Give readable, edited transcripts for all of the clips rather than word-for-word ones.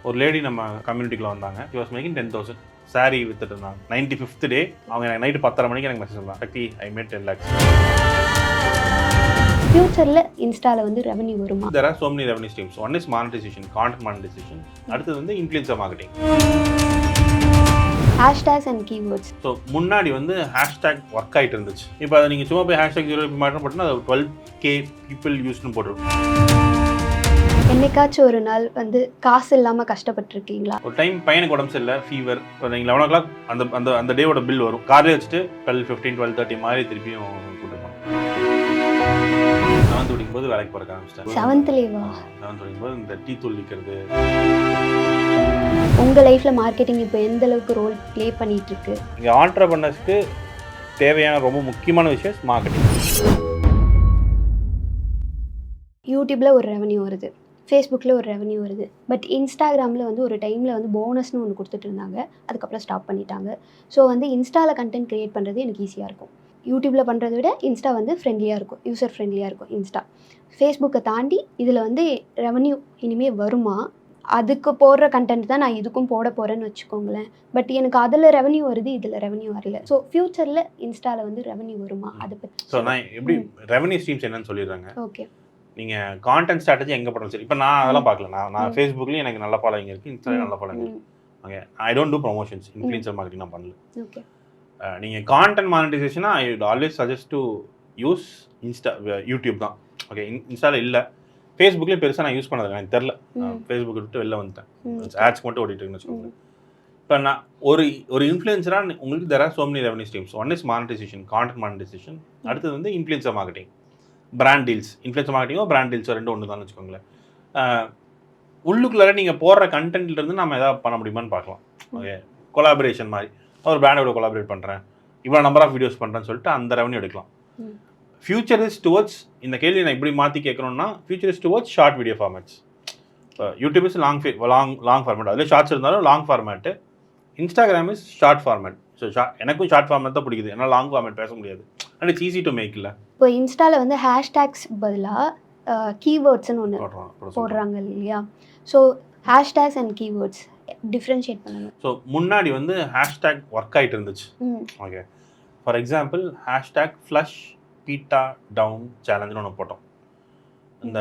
ஒரு லேடி நம்ம கம்யூனிட்டிக்குள்ள வந்தாங்க. ஷி வாஸ் மேக்கிங் 10,000 சாரி வித்துட்டு இருந்தாங்க. 95th டே அவங்க எனக்கு நைட்டு 10:30 மணிக்கு எனக்கு மெசேஜ் பண்ணாங்க, சக்தி ஐ மேட் 10 lakhs. ஃபியூச்சர்ல இன்ஸ்டால வந்து ரெவென்யூ வருமா? There are so many revenue streams. One is monetization, content monetization. அடுத்தது வந்து influencer marketing. Hashtags and keywords. So முன்னாடி வந்து ஹேஷ்டேக் ஒர்க் ஆகிட்டு இருந்துச்சு. இப்போ அதை நீங்கள் சும்மா போய் ஹேஷ்டேக் 0 மாட்டம் போட்டோன்னா அது 12K பீப்புள் யூஸ்னு போட்டுருக்கும். என்னைக்காச்சும் ஒரு நாள் வந்து காசு இல்லாமல் கஷ்டப்பட்டுருக்கீங்களா? ஒரு டைம் பையனுக்கு உடம்பு சரியில்லை, ஃபீவர். இப்போ நீங்கள் 11 o'clock அந்த அந்த அந்த டேவோட பில் வரும். கார்லேயே வச்சுட்டு 12:15 12:30 மாதிரி திருப்பியும் கூட்டிருப்பாங்க. 7th படிக்கும்போது வேலைக்கு போகிறக்க ஆரம்பிச்சிட்டேன். 7th படிக்கும்போது இந்த டீ தூள் விற்கிறது. உங்கள் லைஃப்பில் மார்க்கெட்டிங் இப்போ எந்த அளவுக்கு ரோல் ப்ளே பண்ணிட்டு இருக்கு? இங்கே ஆண்டர்பிரனர்ஸ்க்கு தேவையான ரொம்ப முக்கியமான விஷயம் மார்க்கெட்டிங். யூடியூப்பில் ஒரு ரெவென்யூ வருது, ஃபேஸ்புக்கில் ஒரு ரெவென்யூ வருது, பட் இன்ஸ்டாகிராமில் வந்து ஒரு டைமில் வந்து போனஸ்னு ஒன்று கொடுத்துட்டு இருந்தாங்க, அதுக்கப்புறம் ஸ்டாப் பண்ணிட்டாங்க. ஸோ வந்து இன்ஸ்டாவில் கண்டென்ட் க்ரியேட் பண்ணுறது எனக்கு ஈஸியாக இருக்கும். யூடியூப்பில் பண்ணுறதை விட இன்ஸ்டா வந்து ஃப்ரெண்ட்லியாக இருக்கும், யூசர் ஃப்ரெண்ட்லியாக இருக்கும் இன்ஸ்டா. ஃபேஸ்புக்கை தாண்டி இதில் வந்து ரெவென்யூ இனிமேல் வருமா? அதுக்கு போடுற கண்டென்ட் தான் நான் இதுக்கும் போட போகிறேன்னு வச்சுக்கோங்களேன். பட் எனக்கு அதில் ரெவென்யூ வருது, இதில் ரெவென்யூ வரல. ஸோ ஃப்யூச்சரில் இன்ஸ்டாவில் வந்து ரெவென்யூ வருமா? அதை பற்றி. ஸோ நான் எப்படி ரெவென்யூ ஸ்ட்ரீம்ஸ் என்னன்னு சொல்லிடுறாங்க. ஓகே, நீங்கள் கான்டென்ட் ஸ்ட்ராட்டஜி எங்கே போடணும் சரி. இப்போ நான் அதெல்லாம் பார்க்கல. நான் ஃபேஸ்புக்லேயும் எனக்கு நல்ல ஃபாலோவிங் இருக்குது, இன்ஸ்டாலையும் நல்ல ஃபாலோவிங் இருக்குது. Okay, I don't do promotions, influencer marketing நான் பண்ணல. ஓகே, நீங்கள் கான்டென்ட் மானிட்டைசேஷனா I would always suggest to use YouTube தான். ஓகே, இன்ஸ்டாவில் இல்லை. ஃபேஸ்புக்லேயும் பெருசாக நான் யூஸ் பண்ணது எனக்கு தெரில. ஃபேஸ்புக் விட்டு வெளில வந்துட்டேன். ஆட்ஸ் மட்டும் ஓடிட்டு இருக்குன்னு வச்சுக்கோங்க. இப்போ நான் ஒரு இன்ஃப்ளூயன்சராக உங்களுக்கு there are so many revenue streams. One is monetization, content monetization. அடுத்தது வந்து influencer marketing, brand deals. Influencer மார்க்கெட்டிங்கோ பிராண்ட் டீல்ஸோ ரெண்டும் ஒன்று தான் வச்சுக்கோங்களேன். உள்ளுக்குள்ளார நீங்கள் போடுற கண்டென்ட்லேருந்து நம்ம எதாவது பண்ண முடியுமான்னு பார்க்கலாம். ஓகே, கொலாபரேஷன் மாதிரி ஒரு பிராண்டோட கொலாபரேட் பண்ணுறேன், இவ்வளோ நம்பர் ஆஃப் வீடியோஸ் பண்ணுறேன்னு சொல்லிட்டு அந்த ரெவன்யூ எடுக்கலாம். ஃபியூச்சர் இஸ் டுவர்ட்ஸ், இந்த கேள்வி நான் இப்படி மாற்றி கேட்கணும்னா, future is towards short video formats. இப்போ யூடியூப் இஸ் லாங் ஃபார்மேட், அதில் ஷார்ட்ஸ் இருந்தாலும் long format. Instagram is short format. So எனக்கும் ஷார்ட் ஃபார்மேட் தான் பிடிக்குது, ஏன்னா லாங் ஃபார்மேட் பேச முடியாது. And it's easy to make. இல்லை இப்போ இன்ஸ்டாவில் வந்து ஹேஷ்டேக்ஸ் பதிலாக கீவேர்ட்ஸ்னு ஒன்று போடுறாங்க இல்லையா? So hashtags and keywords differentiate பண்ணணும். ஸோ முன்னாடி வந்து ஹேஷ்டேக் ஒர்க் ஆகிட்டு இருந்துச்சு. Okay, for example hashtag flush பீட்டா டவுன் சேலஞ்சுன்னு ஒன்று போட்டோம். இந்த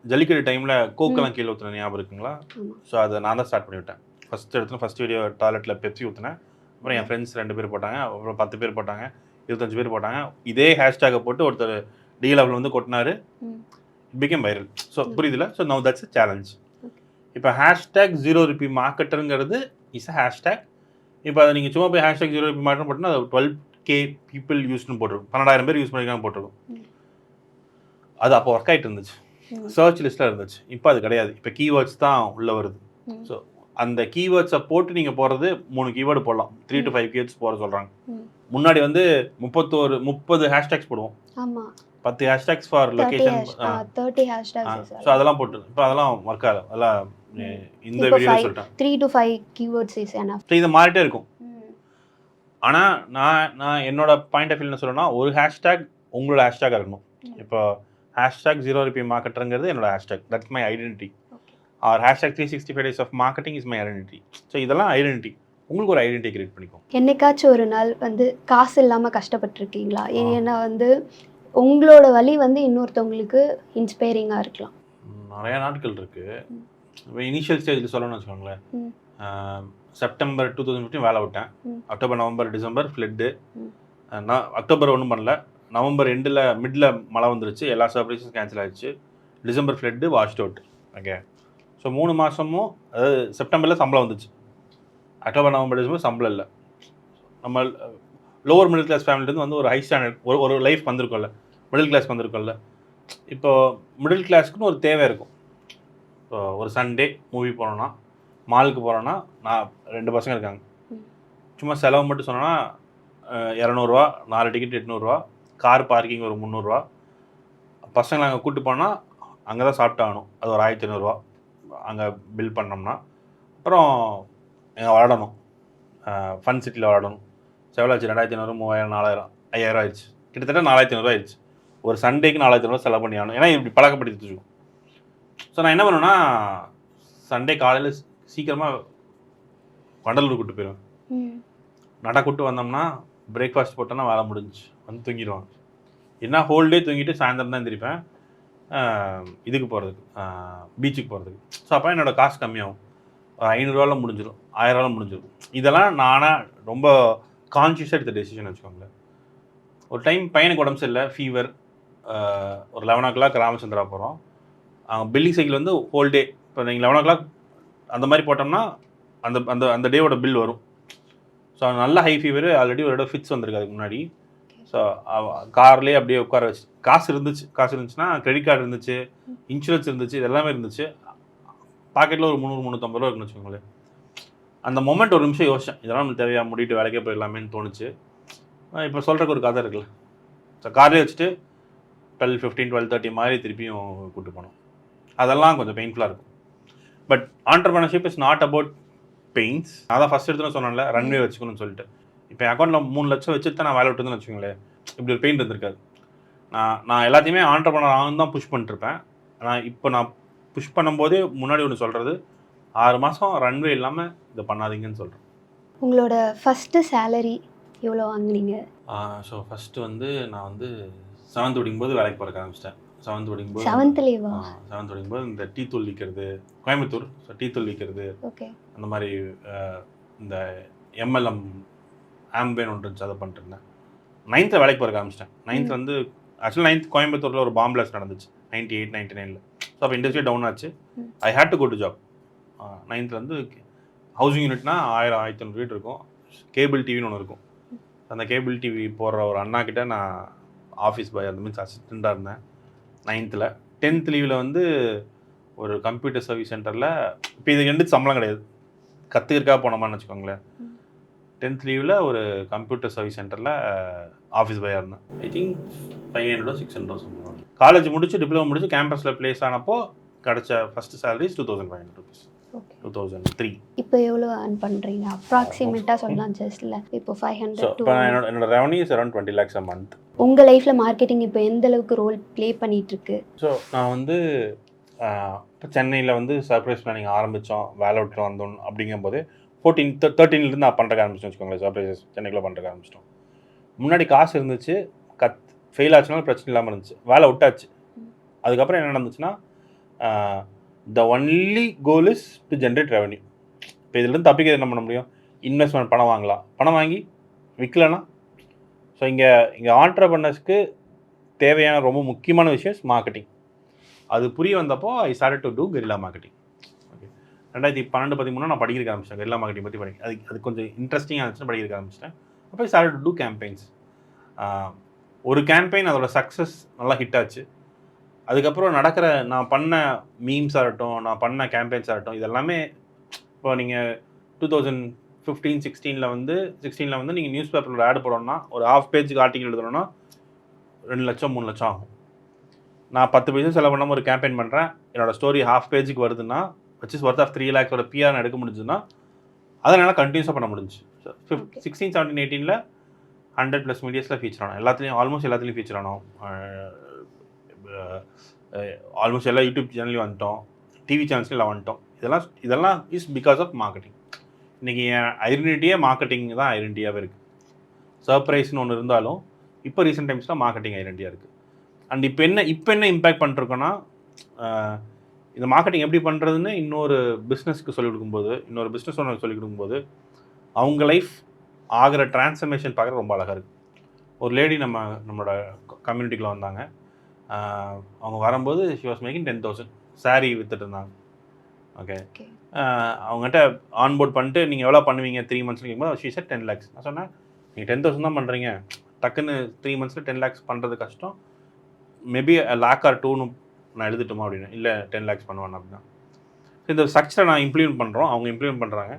ஜல்லிக்கட்டு டைமில் கோக்கெல்லாம் கீழே ஊற்றுன ஞாபகம் இருக்குங்களா? ஸோ அதை நான் தான் ஸ்டார்ட் பண்ணிவிட்டேன். ஃபஸ்ட் வீடியோ டாய்லெட்டில் பெப்சி ஊற்றினேன். அப்புறம் என் ஃப்ரெண்ட்ஸ் 2 பேர் போட்டாங்க, அப்புறம் 10 பேர் போட்டாங்க, 25 பேர் போட்டாங்க. இதே ஹேஷ்டேக்கை போட்டு ஒருத்தர் டி லெவலில் வந்து கொட்டினாரு, இட் பிகேம் வைரல். ஸோ புரியுதுல? So now that's a challenge. இப்போ ஹேஷ்டேக் 0 ரூபி மார்க்கெட்டருங்கிறது இஸ் அ ஹேஷ்டேக். இப்போ அதை நீங்கள் சும்மா போய் ஹேஷ்டேக் 0 ரூபி மார்க்கெட் போட்டோன்னா அது 12K பீப்புள் யூஸ்னு போட்டிருக்கும், 12,000 பேர் யூஸ் பண்ணியிருக்காங்க போட்டிருக்கும். அது அப்போ ஒர்க் ஆகிட்டு இருந்துச்சு, சர்ச் லிஸ்ட்டில் இருந்துச்சு. இப்போ அது கிடையாது. இப்போ கீவேர்ட்ஸ் தான் உள்ளே வருது. ஸோ அந்த கீவேர்ட்ஸை போட்டு நீங்கள் போடுறது 3 கீவேர்டு போடலாம், 3 to 5 கீவேர்ட்ஸ் போட சொல்கிறாங்க. முன்னாடி வந்து 30 ஹேஷ்டேக்ஸ் போடுவோம், 10 hashtags for location, 30 hashtags. So அதெல்லாம் போட்டு இப்போ அதெல்லாம் ஒர்க் ஆகல. அதெல்லாம் இந்த வீடியோ சொல்லிட்டேன், 3 to 5 keywords is enough. So இது மாறிட்டே இருக்கும். ஆனால் நான் என்னோட பாயிண்ட் ஆஃப் வியூ என்ன சொல்லணும்னா, ஒரு ஹேஷ்டேக் உங்களோட ஹேஷ்டேக் இருக்கணும். இப்போ ஹேஷ்டேக் 0 ரூபி மார்க்கெட்டருங்கிறது என்னோட hashtag, that's my identity. Or hashtag 365 days of marketing is my identity. ஸோ இதெல்லாம் ஐடென்டிட்டி. உங்களுக்கு ஒரு ஐடென்டிட்டி கிரியேட் பண்ணிக்கோங்க. என்னைக்காச்சும் ஒரு நாள் வந்து காசு இல்லாமல் கஷ்டப்பட்டுருக்கீங்களா? ஏன்னா வந்து உங்களோட வழி வந்து இன்னொருத்தவங்களுக்கு இன்ஸ்பைரிங்காக இருக்கலாம். நிறையா நாட்கள் இருக்குது. இப்போ இனிஷியல் ஸ்டேஜில் சொல்லணும்னு வச்சுக்கோங்களேன். செப்டம்பர் 2015 வேலை விட்டேன். October November December flood. நான் அக்டோபர் ஒன்றும் பண்ணல, நவம்பர் மிடில் மழை வந்துருச்சு, எல்லா சர்ப்ரைஸும் கேன்சல் ஆகிடுச்சு. December flood washed out. Okay, so 3 மாதமும், அதாவது செப்டம்பரில் சம்பளம் வந்துச்சு, அக்டோபர் நவம்பர் டிசம்பர் சம்பளம் இல்லை. நம்ம லோவர் மிடில் கிளாஸ் ஃபேமிலிலேருந்து வந்து ஒரு ஹை ஸ்டாண்டர்ட் ஒரு லைஃப் வந்திருக்கோம்ல, மிடில் கிளாஸ்க்கு வந்திருக்கோம்ல. இப்போது மிடில் கிளாஸ்க்குன்னு ஒரு தேவை இருக்கும். இப்போ ஒரு சண்டே மூவி போனோன்னா, மாலுக்கு போகிறோன்னா, நான் 2 பசங்க இருக்காங்க, சும்மா செலவு மட்டும் சொன்னோன்னா 200 4 டிக்கெட் 800, கார் பார்க்கிங் ஒரு 300. பசங்களை அங்கே கூப்பிட்டு போனால் அங்கே தான் சாப்பிட்டாகணும், அது ஒரு 1500 அங்கே பில் பண்ணோம்னா. அப்புறம் விளாடணும், ஃபன் சிட்டியில் விளாடணும். செவலாச்சு 2500 3000 4000 5000 ஆயிடுச்சு, கிட்டத்தட்ட 4500 ஆயிடுச்சு. ஒரு சண்டேக்கு 4500 செலவு பண்ணி ஆகணும், ஏன்னா இப்படி பழக்கப்படுத்தி வச்சுக்கும். ஸோ நான் என்ன பண்ணுவேன்னா, சண்டே காலையில் சீக்கிரமாக வண்டலூர் கூட்டு போயிடுவேன். நடை கூட்டு வந்தோம்னா பிரேக்ஃபாஸ்ட் போட்டோன்னா வேலை முடிஞ்சு வந்து தூங்கிடுவான். என்ன ஹோல் டே தூங்கிட்டு சாயந்தரம் தான் எந்திரிப்பேன் இதுக்கு போகிறதுக்கு, பீச்சுக்கு போகிறதுக்கு. ஸோ அப்போ என்னோடய காசு கம்மியாகும். ஒரு 500 முடிஞ்சிடும், 1000 முடிஞ்சிடும். இதெல்லாம் நானாக ரொம்ப கான்ஷியஸாக எடுத்த டெசிஷன் வச்சுக்கோங்களேன். ஒரு டைம் பையனுக்கு உடம்பு சரியில்லை, ஃபீவர். ஒரு 11 o'clock ராமச்சந்திரா போகிறோம். பில்லிங் சைக்கிள் வந்து ஹோல் டே. இப்போ நீங்கள் 11 o'clock அந்த மாதிரி போட்டோம்னா அந்த அந்த அந்த டேவோட பில் வரும். ஸோ நல்ல ஹை ஃபீவர், ஆல்ரெடி ஒரு இடம் ஃபிக்ஸ் வந்திருக்கு அதுக்கு முன்னாடி. ஸோ கார்லேயே அப்படியே உட்கார வச்சு காசு இருந்துச்சுன்னா கிரெடிட் கார்டு இருந்துச்சு, இன்சூரன்ஸ் இருந்துச்சு, இது எல்லாமே இருந்துச்சு. பாக்கெட்டில் ஒரு 300-350 ரூபா இருக்குன்னு வச்சுக்கோங்களேன். அந்த மொமெண்ட் ஒரு நிமிஷம் யோசிச்சேன், இதெல்லாம் நம்மளுக்கு தேவையா, முடிட்டு வேலைக்கே போயிடலாமேன்னு தோணுச்சு. இப்போ சொல்கிறக்கு ஒரு கதை இருக்குல்ல. ஸோ கார்லேயே வச்சுட்டு 12:15 12:30 மாதிரி திருப்பியும் கூப்பிட்டு போனோம். அதெல்லாம் கொஞ்சம் பெயின்ஃபுல்லாக இருக்கும். But entrepreneurship is not about pains. அதான் ஃபஸ்ட் எடுத்துன்னு சொன்னேன்ல, ரன்வே வச்சுக்கணும்னு சொல்லிட்டு. இப்போ என் அக்கௌண்ட்டில் 3 லட்சம் வச்சுட்டு தான் நான் வேலை விட்டுருந்தேன்னு வச்சுக்கோங்களேன், இப்படி ஒரு பெயின் இருந்திருக்காது. நான் எல்லாத்தையுமே ஆண்டர்பிரினர் ஆகணும் தான் புஷ் பண்ணிட்டுருப்பேன். ஆனால் இப்போ நான் புஷ் பண்ணும்போதே முன்னாடி ஒன்று சொல்கிறது, 6 மாதம் ரன்வே இல்லாமல் இதை பண்ணாதீங்கன்னு சொல்கிறேன். உங்களோட ஃபஸ்ட்டு சேலரி எவ்வளோ வாங்குனீங்க? ஸோ ஃபஸ்ட்டு வந்து நான் வந்து 7th படிக்கும்போது வேலைக்கு போகிறக்க ஆரம்பிச்சிட்டேன். 7th படிக்கும்போது 7th படிக்கும்போது இந்த டீ தூள் விற்கிறது, கோயம்புத்தூர். ஸோ டீ தூள் விற்கிறது, அந்த மாதிரி இந்த MLM ஆம்பேன் ஒன்று இருந்துச்சு, அதை பண்ணிட்டு இருந்தேன். 9th வேலைக்கு போகிறக்க ஆரம்பிச்சிட்டேன். 9th வந்து ஆக்சுவலாக 9th கோயம்புத்தூரில் ஒரு பாம் பிளாஸ்ட் நடந்துச்சு 98 99. ஸோ அப்போ இண்டஸ்ட்ரி டவுன் ஆச்சு. I hate to go to job. 9th வந்து ஹவுசிங் யூனிட்னா 1000-1500 வீடு இருக்கும். கேபிள் டிவின்னு ஒன்று இருக்கும். அந்த கேபிள் டிவி போடுற ஒரு அண்ணா கிட்ட நான் ஆஃபீஸ் பாய் அந்த மீன்ஸ் அசிஸ்டண்ட்டாக இருந்தேன் 9th. 10th லீவில் வந்து ஒரு கம்ப்யூட்டர் சர்வீஸ் சென்டரில், இப்போ இதுக்கு எந்த சம்பளம் கிடையாது, கற்றுக்கிறக்காக போனோமான்னு வச்சுக்கோங்களேன். 10th லீவில் ஒரு கம்ப்யூட்டர் சர்வீஸ் சென்டரில் ஆஃபீஸ் பாயாக இருந்தேன். ஐ திங்க் 500-600 சம்பளம். காலேஜ் முடிச்சு டிப்ளமோ முடிச்சு கேம்பஸில் ப்ளேஸ் ஆனப்போ கிடச்ச ஃபஸ்ட்டு சேலரி 2500 rupees. 2003. இப்போ எவ்வளோ earn பண்ணுறீங்க அப்ராக்சிமேட்டாக சொல்லலாம் ஜஸ்ட்ல? இப்போ 500 இப்போ என்னோட revenue is around 20 lakhs a month. உங்கள் லைஃப்பில் மார்க்கெட்டிங் இப்போ எந்த அளவுக்கு ரோல் ப்ளே பண்ணிகிட்ருக்கு? ஸோ நான் வந்து இப்போ சென்னையில் வந்து சர்ப்ரைஸ் பிளானிங் ஆரம்பித்தோம், வேலை விட்டு வந்தோம். அப்படிங்கும்போது 13லேருந்து நான் பண்ணுறக்க ஆரம்பிச்சோம் வச்சுக்கோங்களேன். சர்ப்ரைசஸ் சென்னைக்குள்ளே பண்ணுறக்க ஆரம்பிச்சிட்டோம். முன்னாடி காசு இருந்துச்சு, ஃபெயில் ஆச்சுனாலும் பிரச்சனை இல்லாமல் இருந்துச்சு. வேலை விட்டாச்சு. அதுக்கப்புறம் என்ன நடந்துச்சுன்னா, the only goal is to generate revenue. இப்போ இதுலேருந்து தப்பிக்கிறது என்ன பண்ண முடியும்? இன்வெஸ்ட்மெண்ட் பணம் வாங்கலாம், பணம் வாங்கி விற்கலன்னா. ஸோ இங்கே ஆண்டர்பிரினர்ஸ்க்கு தேவையான ரொம்ப முக்கியமான விஷயம் மார்க்கெட்டிங். அது புரிய வந்தப்போ I started to do guerrilla marketing. Okay, 2012-13 நான் படிக்கிறதுக்கு ஆரம்பிச்சிட்டேன். கெரில்லா மார்க்கெட்டிங் பற்றி அது கொஞ்சம் இன்ட்ரெஸ்டிங்காக இருந்துச்சுன்னு படிக்கிறதுக்கு ஆரம்பிச்சிட்டேன். அப்போ I started to do campaigns. ஒரு கேம்பெயின் அதோட சக்ஸஸ் நல்லா ஹிட் ஆச்சு. அதுக்கப்புறம் நடக்கிற நான் பண்ண மீம்ஸ் ஆகட்டும், நான் பண்ண கேம்பெயின்ஸ் ஆகட்டும், இது எல்லாமே இப்போ நீங்கள் 2015-16 வந்து நீங்கள் நியூஸ் பேப்பரில் ஆட் போடணும்னா, ஒரு ஹாஃப் பேஜுக்கு ஆர்டிக்கல் எழுதணும்னா 2 லட்சம் 3 லட்சம் ஆகும். நான் 10 பைசா செலவு பண்ணாமல் ஒரு கேம்பெயின் பண்ணுறேன், என்னோடய ஸ்டோரி ஹாஃப் பேஜுக்கு வருதுன்னா, which is worth of 3 lakhs PR எடுக்க முடிஞ்சுன்னா அதனால் கண்டினியூஸாக பண்ண முடிஞ்சு. 16, 17, 18ல் 100+ மீடியாஸில் ஃபீச்சர் ஆனோம். ஆல்மோஸ்ட் எல்லாத்துலேயும் ஃபீச்சர் ஆனோம். ஆல்மோஸ்ட் எல்லா யூடியூப் சேனல்லையும் வந்துட்டோம், டிவி சேனல்ஸ்லையும் வந்துட்டோம். இதெல்லாம் இஸ் பிகாஸ் ஆஃப் மார்க்கெட்டிங். இன்றைக்கி என் ஐடென்டிட்டியே மார்க்கெட்டிங் தான் ஐடென்டிட்டியாகவே இருக்குது. சர்ப்ரைஸ்னு ஒன்று இருந்தாலும் இப்போ ரீசெண்ட் டைம்ஸில் மார்க்கெட்டிங் ஐடென்டிட்டியாக இருக்குது. அண்ட் இப்போ என்ன இம்பேக்ட் பண்ணிருக்கோன்னா, இந்த மார்க்கெட்டிங் எப்படி பண்ணுறதுன்னு இன்னொரு பிஸ்னஸ்க்கு சொல்லிக் கொடுக்கும்போது, இன்னொரு பிஸ்னஸ் ஓனருக்கு சொல்லிக் கொடுக்கும்போது அவங்க லைஃப் ஆகிற டிரான்ஸ்ஃபர்மேஷன் பார்க்குறது ரொம்ப அழகாக இருக்குது. ஒரு லேடி நம்மளோட கம்யூனிட்டிக்குள்ளே வந்தாங்க. அவங்க வரும்போது ஷி வாஸ் மேக்கிங் 10,000 சாரீ விற்றுட்டு இருந்தாங்க. ஓகே, அவங்ககிட்ட ஆன்போர்ட் பண்ணிட்டு நீங்கள் எவ்வளோ பண்ணுவீங்க 3 months கேட்கும்போது ஷி செட் 10 lakhs. நான் சொன்னேன், நீங்கள் 10,000 தான் பண்ணுறீங்க, டக்குன்னு 3 monthsல 10 lakhs பண்ணுறது கஷ்டம், மேபி lakh or 2 நான் எழுதிட்டுமா அப்படின்னு. இல்லை 10 lakhs பண்ணுவேன் அப்படின்னா. இந்த ஸ்ட்ரக்சரை நான் இம்ப்ளிமெண்ட் பண்ணுறோம், அவங்க இம்ப்ளிமெண்ட் பண்ணுறாங்க.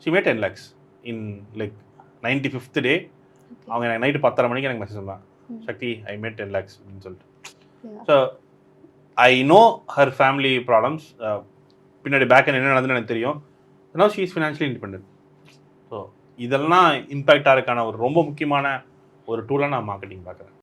She mat 10 lakhs in like 95th day. அவங்க எனக்கு நைட்டு 10:30 மணிக்கு எனக்கு மெசேஜ் பண்ணாங்க, சக்தி ஐ மேட் 10 lakhs அப்படின்னு சொல்லிட்டு. So I know her family problems, பின்னாடி பேக் என்ன நடந்துன்னு எனக்கு தெரியும். Now she is financially independent. So இதெல்லாம் இம்பேக்டாக இருக்கான ஒரு ரொம்ப முக்கியமான ஒரு டூலாக நான் மார்க்கெட்டிங் பார்க்குறேன்.